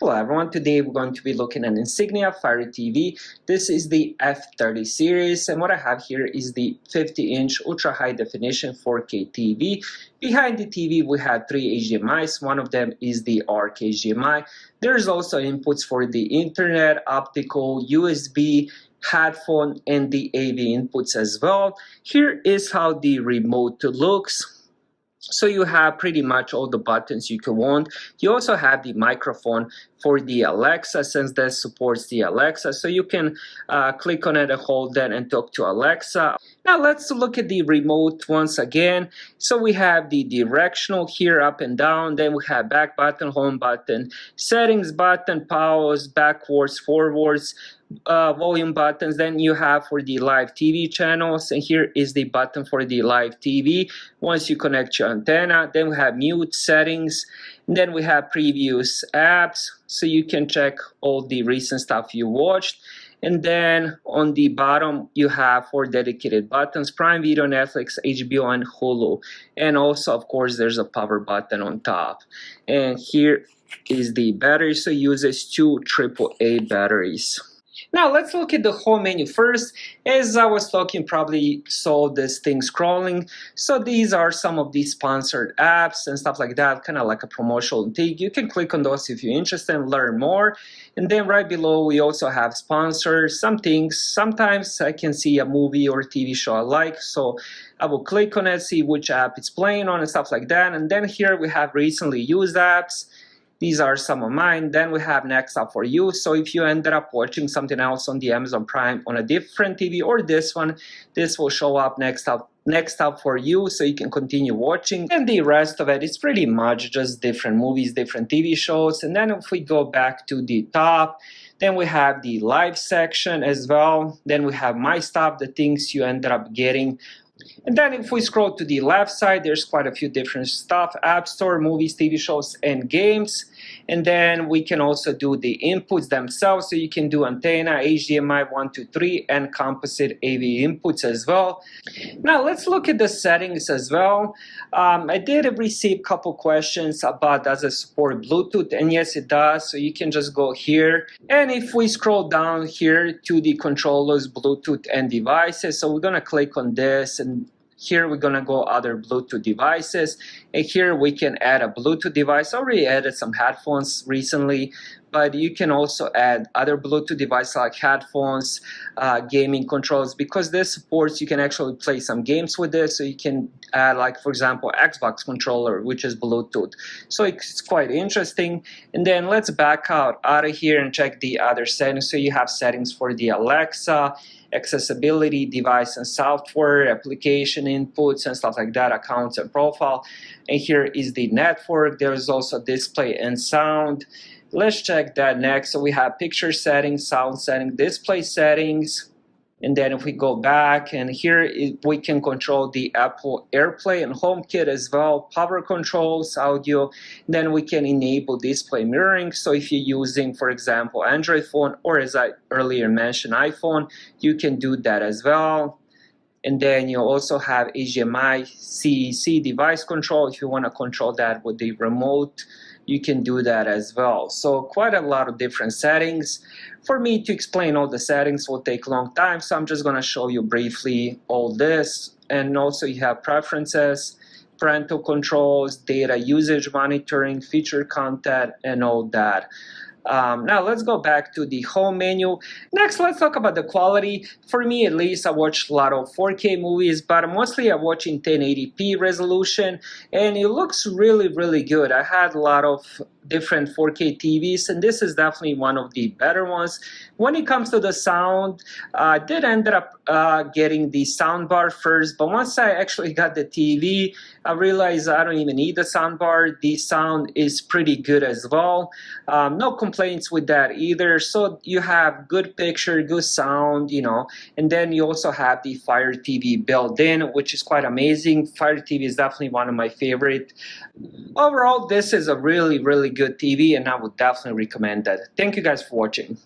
Hello everyone, today we're going to be looking at Insignia Fire TV. This is the F30 series, and what I have here is the 50-inch ultra high definition 4K TV. Behind the TV we have three HDMIs, one of them is the ARC HDMI. There's also inputs for the internet, optical, USB, headphone, and the AV inputs as well. Here is how the remote looks. So you have pretty much all the buttons you can want. You also have the microphone for the Alexa, since this supports the Alexa. So you can click on it and hold that and talk to Alexa. Now let's look at the remote once again. So we have the directional here, up and down. Then we have back button, home button, settings button, pause, backwards, forwards, volume buttons. Then you have for the live TV channels, and here is the button for the live TV once you connect your antenna. Then we have mute settings, and then we have previous apps, so you can check all the recent stuff you watched. And then on the bottom you have four dedicated buttons: Prime Video, Netflix, HBO, and Hulu. And also of course there's a power button on top. And here is the battery, so it uses two AAA batteries. Now let's look at the home menu first. As I was talking, probably saw this thing scrolling. So these are some of these sponsored apps and stuff like that, kind of like a promotional thing. You can click on those if you're interested and learn more. And then right below we also have sponsors, some things. Sometimes I can see a movie or TV show I like, so I will click on it, see which app it's playing on and stuff like that. And then here we have recently used apps. These are some of mine. Then we have next up for you. So if you ended up watching something else on the Amazon Prime on a different TV or this one, this will show up next up for you, so you can continue watching. And the rest of it is pretty much just different movies, different TV shows. And then if we go back to the top, then we have the live section as well. Then we have my stuff, the things you ended up getting. And then if we scroll to the left side, there's quite a few different stuff: App Store, movies, TV shows, and games. And then we can also do the inputs themselves. So you can do antenna, HDMI 1, 2, 3, and composite AV inputs as well. Now let's look at the settings as well. I did receive a couple questions about does it support Bluetooth, and yes it does. So you can just go here, and if we scroll down here to the controllers, Bluetooth and devices, so we're gonna click on this, and here we're gonna go other Bluetooth devices, and here we can add a Bluetooth device. I already added some headphones recently, but you can also add other Bluetooth devices like headphones, gaming controls. Because this supports, you can actually play some games with this. So you can add, like for example, Xbox controller, which is Bluetooth. So it's quite interesting. And then let's back out of here and check the other settings. So you have settings for the Alexa, accessibility, device and software, application inputs and stuff like that, accounts and profile. And here is the network. There's also display and sound. Let's check that next. So we have picture settings, sound settings, display settings. And then if we go back, and here we can control the Apple AirPlay and HomeKit as well, power controls, audio. Then we can enable display mirroring. So if you're using, for example, Android phone, or as I earlier mentioned, iPhone, you can do that as well. And then you also have HDMI CEC device control. If you want to control that with the remote, you can do that as well. So quite a lot of different settings. For me to explain all the settings will take a long time, so I'm just going to show you briefly all this. And also you have preferences, parental controls, data usage monitoring, feature content, and all that. Now let's go back to the home menu. Next, let's talk about the quality. For me, at least, I watch a lot of 4K movies, but mostly I watch in 1080p resolution, and it looks really, really good. I had a lot of different 4K TVs, and this is definitely one of the better ones. When it comes to the sound, I did end up getting the sound bar first, but once I actually got the TV, I realized I don't even need the sound bar. The sound is pretty good as well. No complaints with that either. So you have good picture, good sound, you know, and then you also have the Fire TV built in, which is quite amazing. Fire TV is definitely one of my favorite. Overall, this is a really, really good TV, and I would definitely recommend that. Thank you guys for watching.